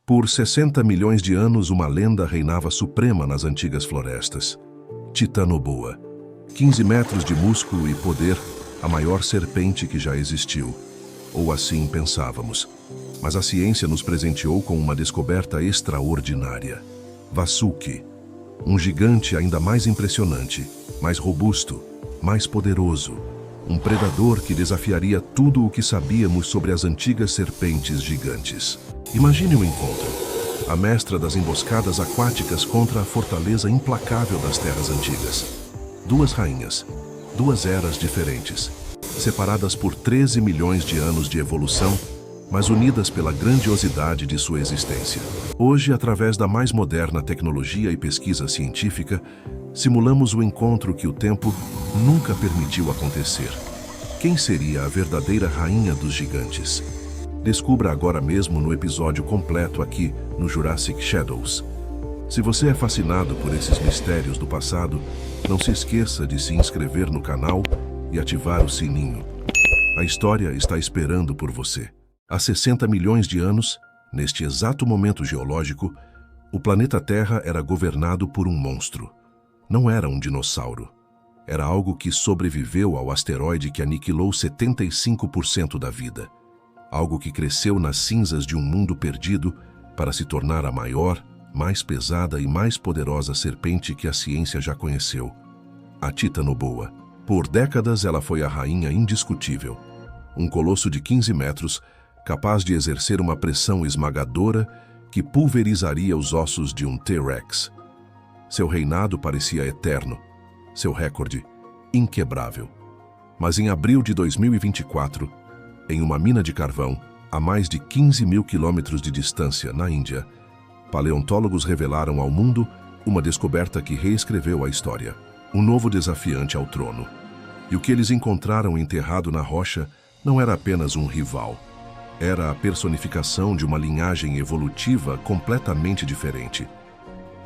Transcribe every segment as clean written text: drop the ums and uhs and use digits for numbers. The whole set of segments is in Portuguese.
Por 60 milhões de anos, uma lenda reinava suprema nas antigas florestas. Titanoboa. 15 metros de músculo e poder, a maior serpente que já existiu. Ou assim pensávamos. Mas a ciência nos presenteou com uma descoberta extraordinária. Vasuki. Um gigante ainda mais impressionante, mais robusto, mais poderoso. Um predador que desafiaria tudo o que sabíamos sobre as antigas serpentes gigantes. Imagine o encontro. A mestra das emboscadas aquáticas contra a fortaleza implacável das terras antigas. Duas rainhas, duas eras diferentes, separadas por 13 milhões de anos de evolução, mas unidas pela grandiosidade de sua existência. Hoje, através da mais moderna tecnologia e pesquisa científica, simulamos o encontro que o tempo nunca permitiu acontecer. Quem seria a verdadeira rainha dos gigantes? Descubra agora mesmo no episódio completo aqui no Jurassic Shadows. Se você é fascinado por esses mistérios do passado, não se esqueça de se inscrever no canal e ativar o sininho. A história está esperando por você. Há 60 milhões de anos, neste exato momento geológico, o planeta Terra era governado por um monstro. Não era um dinossauro. Era algo que sobreviveu ao asteroide que aniquilou 75% da vida. Algo que cresceu nas cinzas de um mundo perdido para se tornar a maior, mais pesada e mais poderosa serpente que a ciência já conheceu. A Titanoboa. Por décadas ela foi a rainha indiscutível. Um colosso de 15 metros, capaz de exercer uma pressão esmagadora que pulverizaria os ossos de um T-Rex. Seu reinado parecia eterno, seu recorde inquebrável. Mas em abril de 2024, em uma mina de carvão, a mais de 15 mil quilômetros de distância, na Índia, paleontólogos revelaram ao mundo uma descoberta que reescreveu a história. Um novo desafiante ao trono. E o que eles encontraram enterrado na rocha não era apenas um rival. Era a personificação de uma linhagem evolutiva completamente diferente.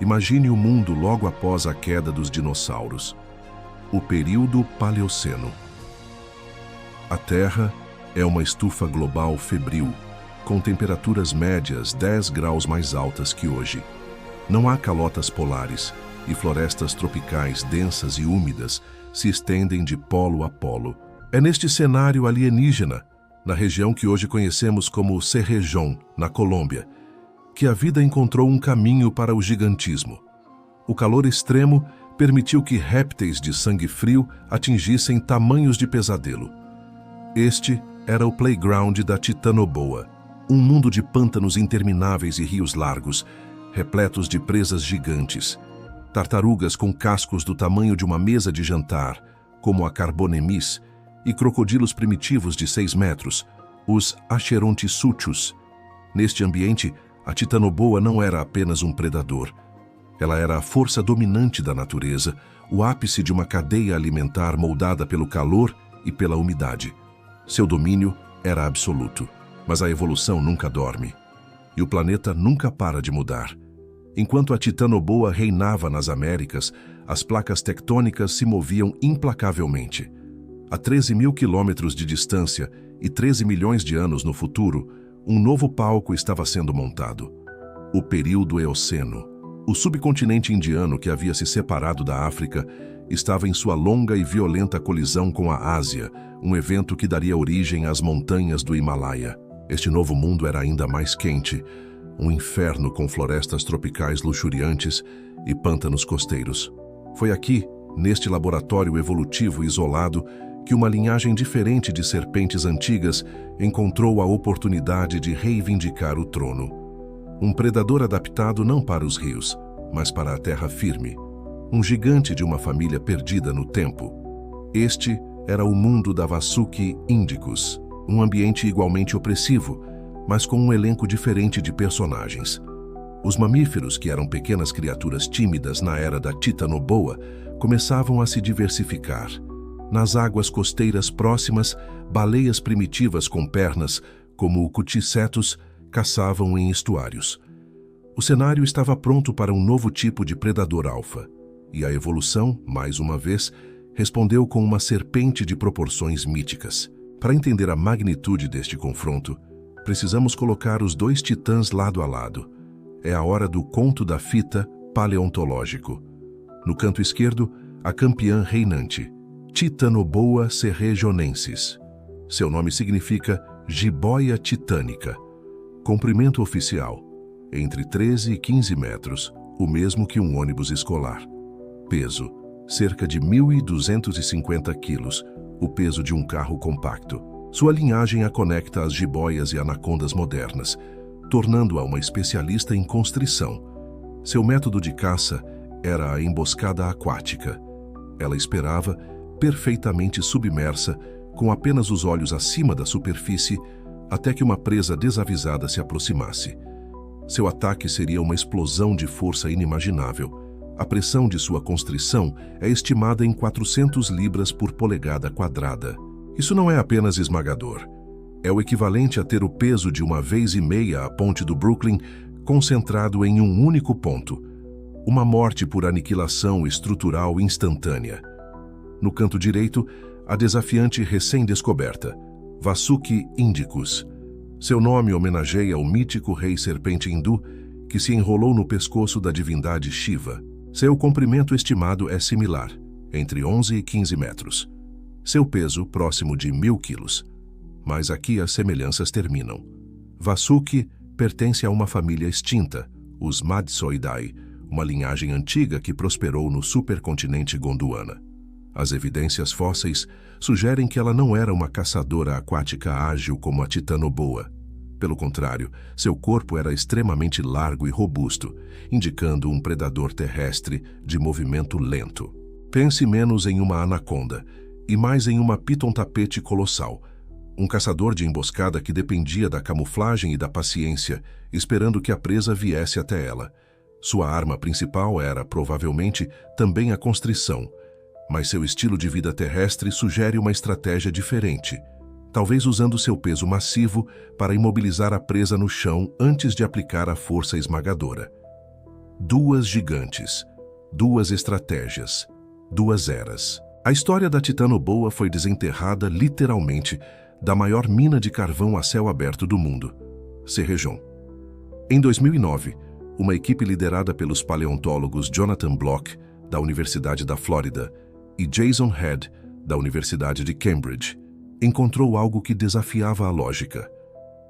Imagine o mundo logo após a queda dos dinossauros. O período Paleoceno. A Terra é uma estufa global febril, com temperaturas médias 10 graus mais altas que hoje. Não há calotas polares e florestas tropicais densas e úmidas se estendem de polo a polo. É neste cenário alienígena, na região que hoje conhecemos como Cerrejón, na Colômbia, que a vida encontrou um caminho para o gigantismo. O calor extremo permitiu que répteis de sangue frio atingissem tamanhos de pesadelo. Este era o playground da Titanoboa, um mundo de pântanos intermináveis e rios largos, repletos de presas gigantes. Tartarugas com cascos do tamanho de uma mesa de jantar, como a Carbonemys, e crocodilos primitivos de 6 metros, os Acherontissuchus. Neste ambiente, a Titanoboa não era apenas um predador. Ela era a força dominante da natureza, o ápice de uma cadeia alimentar moldada pelo calor e pela umidade. Seu domínio era absoluto, mas a evolução nunca dorme. E o planeta nunca para de mudar. Enquanto a Titanoboa reinava nas Américas, as placas tectônicas se moviam implacavelmente. A 13 mil quilômetros de distância e 13 milhões de anos no futuro, um novo palco estava sendo montado. O período Eoceno. O subcontinente indiano que havia se separado da África estava em sua longa e violenta colisão com a Ásia, um evento que daria origem às montanhas do Himalaia. Este novo mundo era ainda mais quente, um inferno com florestas tropicais luxuriantes e pântanos costeiros. Foi aqui, neste laboratório evolutivo isolado, que uma linhagem diferente de serpentes antigas encontrou a oportunidade de reivindicar o trono. Um predador adaptado não para os rios, mas para a terra firme. Um gigante de uma família perdida no tempo. Este era o mundo da Vasuki Indicus, um ambiente igualmente opressivo, mas com um elenco diferente de personagens. Os mamíferos, que eram pequenas criaturas tímidas na era da Titanoboa, começavam a se diversificar. Nas águas costeiras próximas, baleias primitivas com pernas, como o Cuticetus, caçavam em estuários. O cenário estava pronto para um novo tipo de predador alfa, e a evolução, mais uma vez, respondeu com uma serpente de proporções míticas. Para entender a magnitude deste confronto, Precisamos colocar os dois titãs lado a lado. É a hora do conto da fita paleontológico. No canto esquerdo, a campeã reinante, Titanoboa serregionensis. Seu nome significa jiboia titânica. Comprimento oficial, entre 13 e 15 metros, o mesmo que um ônibus escolar. Peso, cerca de 1.250 quilos, o peso de um carro compacto. Sua linhagem a conecta às jiboias e anacondas modernas, tornando-a uma especialista em constrição. Seu método de caça era a emboscada aquática. Ela esperava, perfeitamente submersa, com apenas os olhos acima da superfície, até que uma presa desavisada se aproximasse. Seu ataque seria uma explosão de força inimaginável. A pressão de sua constrição é estimada em 400 libras por polegada quadrada. Isso não é apenas esmagador. É o equivalente a ter o peso de uma vez e meia a ponte do Brooklyn concentrado em um único ponto. Uma morte por aniquilação estrutural instantânea. No canto direito, a desafiante recém-descoberta, Vasuki indicus. Seu nome homenageia o mítico rei serpente hindu que se enrolou no pescoço da divindade Shiva. Seu comprimento estimado é similar, entre 11 e 15 metros. Seu peso próximo de 1.000 quilos. Mas aqui as semelhanças terminam. Vasuki pertence a uma família extinta, os Madsoidae, uma linhagem antiga que prosperou no supercontinente Gondwana. As evidências fósseis sugerem que ela não era uma caçadora aquática ágil como a Titanoboa. Pelo contrário, seu corpo era extremamente largo e robusto, indicando um predador terrestre de movimento lento. Pense menos em uma anaconda e mais em uma piton-tapete colossal, um caçador de emboscada que dependia da camuflagem e da paciência, esperando que a presa viesse até ela. Sua arma principal era, provavelmente, também a constrição, mas seu estilo de vida terrestre sugere uma estratégia diferente, talvez usando seu peso massivo para imobilizar a presa no chão antes de aplicar a força esmagadora. Duas gigantes, duas estratégias, duas eras. A história da Titanoboa foi desenterrada literalmente da maior mina de carvão a céu aberto do mundo, Cerrejón. Em 2009, uma equipe liderada pelos paleontólogos Jonathan Block, da Universidade da Flórida, e Jason Head, da Universidade de Cambridge, encontrou algo que desafiava a lógica: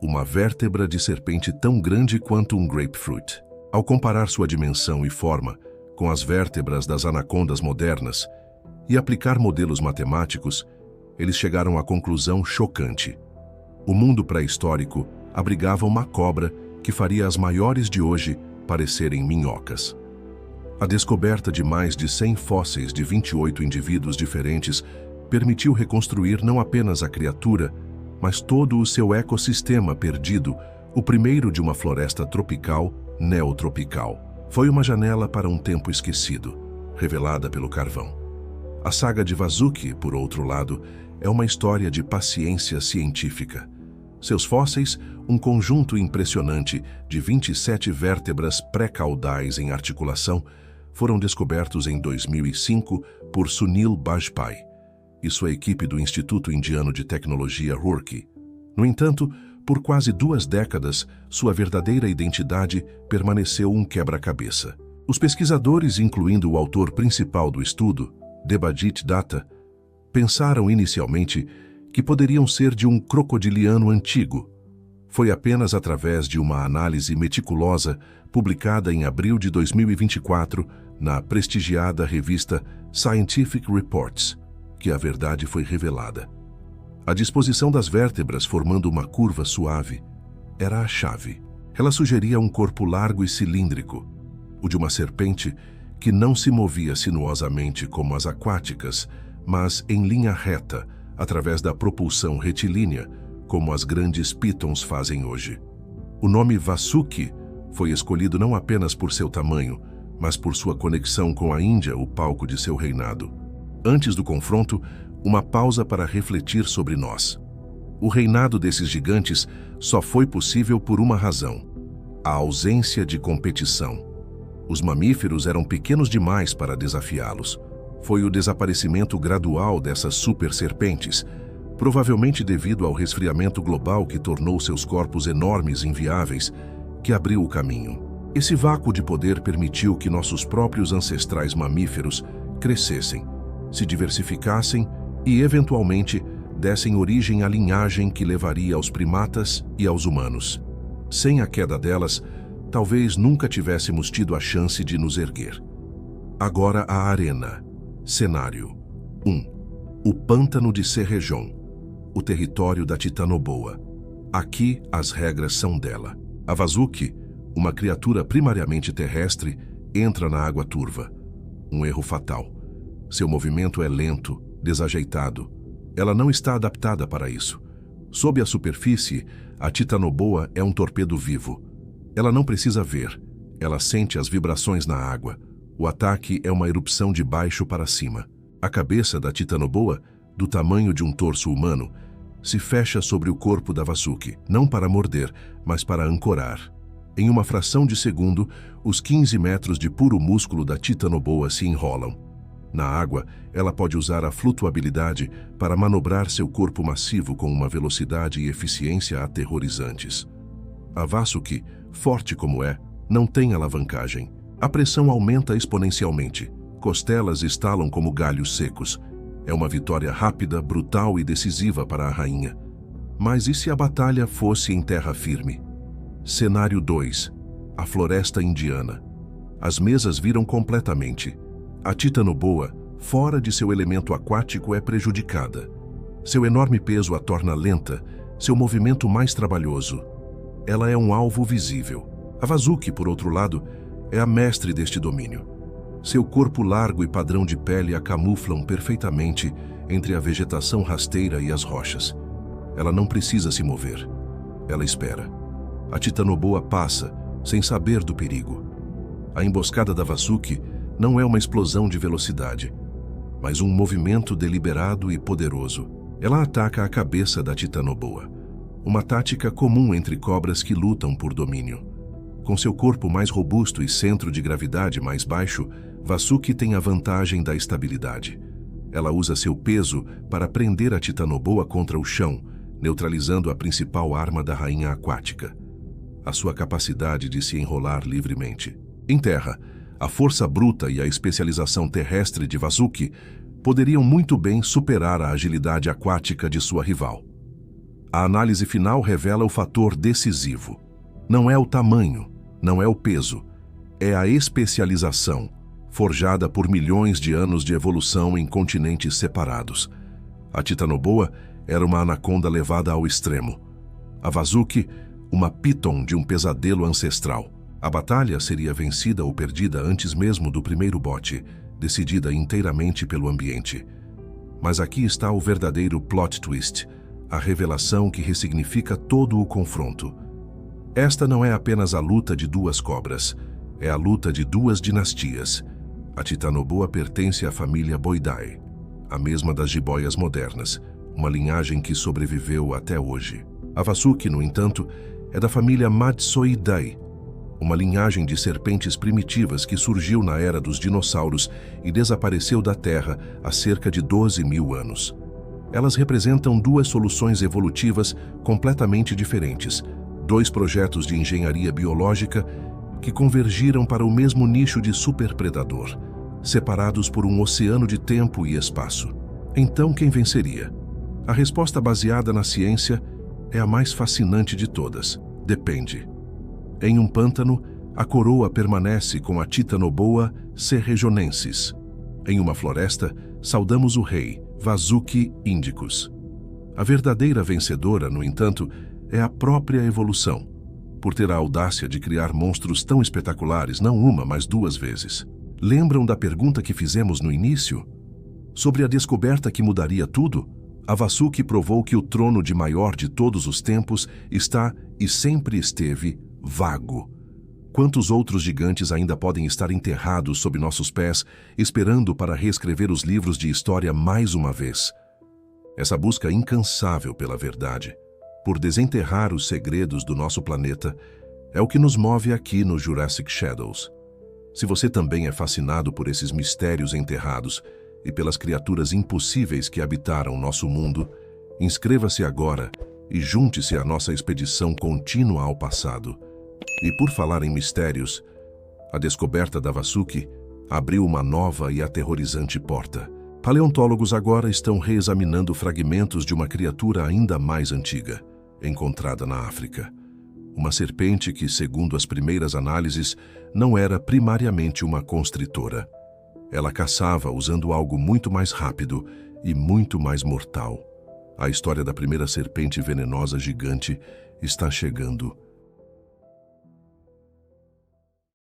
uma vértebra de serpente tão grande quanto um grapefruit. Ao comparar sua dimensão e forma com as vértebras das anacondas modernas e aplicar modelos matemáticos, eles chegaram à conclusão chocante. O mundo pré-histórico abrigava uma cobra que faria as maiores de hoje parecerem minhocas. A descoberta de mais de 100 fósseis de 28 indivíduos diferentes permitiu reconstruir não apenas a criatura, mas todo o seu ecossistema perdido, o primeiro de uma floresta tropical neotropical. Foi uma janela para um tempo esquecido, revelada pelo carvão. A saga de Vasuki, por outro lado, é uma história de paciência científica. Seus fósseis, um conjunto impressionante de 27 vértebras pré-caudais em articulação, foram descobertos em 2005 por Sunil Bajpai e sua equipe do Instituto Indiano de Tecnologia Roorkee. No entanto, por quase 2 décadas, sua verdadeira identidade permaneceu um quebra-cabeça. Os pesquisadores, incluindo o autor principal do estudo, Debajit Datta, pensaram inicialmente que poderiam ser de um crocodiliano antigo. Foi apenas através de uma análise meticulosa, publicada em abril de 2024, na prestigiada revista Scientific Reports, que a verdade foi revelada. A disposição das vértebras formando uma curva suave era a chave. Ela sugeria um corpo largo e cilíndrico, o de uma serpente que não se movia sinuosamente como as aquáticas, mas em linha reta, através da propulsão retilínea, como as grandes pitons fazem hoje. O nome Vasuki foi escolhido não apenas por seu tamanho, mas por sua conexão com a Índia, o palco de seu reinado. Antes do confronto, uma pausa para refletir sobre nós. O reinado desses gigantes só foi possível por uma razão: a ausência de competição. Os mamíferos eram pequenos demais para desafiá-los. Foi o desaparecimento gradual dessas super serpentes, provavelmente devido ao resfriamento global que tornou seus corpos enormes e inviáveis, que abriu o caminho. Esse vácuo de poder permitiu que nossos próprios ancestrais mamíferos crescessem, se diversificassem e, eventualmente, dessem origem à linhagem que levaria aos primatas e aos humanos. Sem a queda delas, talvez nunca tivéssemos tido a chance de nos erguer. Agora a arena. Cenário 1. O pântano de Cerrejón, o território da Titanoboa. Aqui as regras são dela. A Vazuk, uma criatura primariamente terrestre, entra na água turva. Um erro fatal. Seu movimento é lento, desajeitado. Ela não está adaptada para isso. Sob a superfície, a Titanoboa é um torpedo vivo. Ela não precisa ver. Ela sente as vibrações na água. O ataque é uma erupção de baixo para cima. A cabeça da Titanoboa, do tamanho de um torso humano, se fecha sobre o corpo da Vazuk, não para morder, mas para ancorar. Em uma fração de segundo, os 15 metros de puro músculo da Titanoboa se enrolam. Na água, ela pode usar a flutuabilidade para manobrar seu corpo massivo com uma velocidade e eficiência aterrorizantes. A Vazuk, forte como é, não tem alavancagem. A pressão aumenta exponencialmente. Costelas estalam como galhos secos. É uma vitória rápida, brutal e decisiva para a rainha. Mas e se a batalha fosse em terra firme? Cenário 2. A floresta indiana. As mesas viram completamente. A Titanoboa, fora de seu elemento aquático, é prejudicada. Seu enorme peso a torna lenta, seu movimento mais trabalhoso. Ela é um alvo visível. A Vazuk, por outro lado, é a mestre deste domínio. Seu corpo largo e padrão de pele a camuflam perfeitamente entre a vegetação rasteira e as rochas. Ela não precisa se mover. Ela espera. A Titanoboa passa, sem saber do perigo. A emboscada da Vazuk não é uma explosão de velocidade, mas um movimento deliberado e poderoso. Ela ataca a cabeça da Titanoboa, uma tática comum entre cobras que lutam por domínio. Com seu corpo mais robusto e centro de gravidade mais baixo, Vazuk tem a vantagem da estabilidade. Ela usa seu peso para prender a Titanoboa contra o chão, neutralizando a principal arma da rainha aquática: a sua capacidade de se enrolar livremente. Em terra, a força bruta e a especialização terrestre de Vazuk poderiam muito bem superar a agilidade aquática de sua rival. A análise final revela o fator decisivo. Não é o tamanho, não é o peso, é a especialização, forjada por milhões de anos de evolução em continentes separados. A Titanoboa era uma anaconda levada ao extremo. A Vazuk, uma piton de um pesadelo ancestral. A batalha seria vencida ou perdida antes mesmo do primeiro bote, decidida inteiramente pelo ambiente. Mas aqui está o verdadeiro plot twist, a revelação que ressignifica todo o confronto. Esta não é apenas a luta de duas cobras, é a luta de duas dinastias. A Titanoboa pertence à família Boidae, a mesma das jiboias modernas, uma linhagem que sobreviveu até hoje. A Vazuk, no entanto, é da família Madtsoidae, uma linhagem de serpentes primitivas que surgiu na era dos dinossauros e desapareceu da Terra há cerca de 12 mil anos. Elas representam duas soluções evolutivas completamente diferentes, dois projetos de engenharia biológica que convergiram para o mesmo nicho de superpredador, separados por um oceano de tempo e espaço. Então, quem venceria? A resposta baseada na ciência é a mais fascinante de todas. Depende. Em um pântano, a coroa permanece com a Titanoboa cerrejonensis. Em uma floresta, saudamos o rei, Vazuk indicus. A verdadeira vencedora, no entanto, é a própria evolução, por ter a audácia de criar monstros tão espetaculares não uma, mas duas vezes. Lembram da pergunta que fizemos no início? Sobre a descoberta que mudaria tudo? A Vazuk provou que o trono de maior de todos os tempos está, e sempre esteve, vago. Quantos outros gigantes ainda podem estar enterrados sob nossos pés, esperando para reescrever os livros de história mais uma vez? Essa busca incansável pela verdade, por desenterrar os segredos do nosso planeta, é o que nos move aqui no Jurassic Shadows. Se você também é fascinado por esses mistérios enterrados e pelas criaturas impossíveis que habitaram nosso mundo, Inscreva-se agora e junte-se à nossa expedição contínua ao passado. E por falar em mistérios, a descoberta da Vasuki abriu uma nova e aterrorizante porta. Paleontólogos agora estão reexaminando fragmentos de uma criatura ainda mais antiga, encontrada na África. Uma serpente que, segundo as primeiras análises, não era primariamente uma constritora. Ela caçava usando algo muito mais rápido e muito mais mortal. A história da primeira serpente venenosa gigante está chegando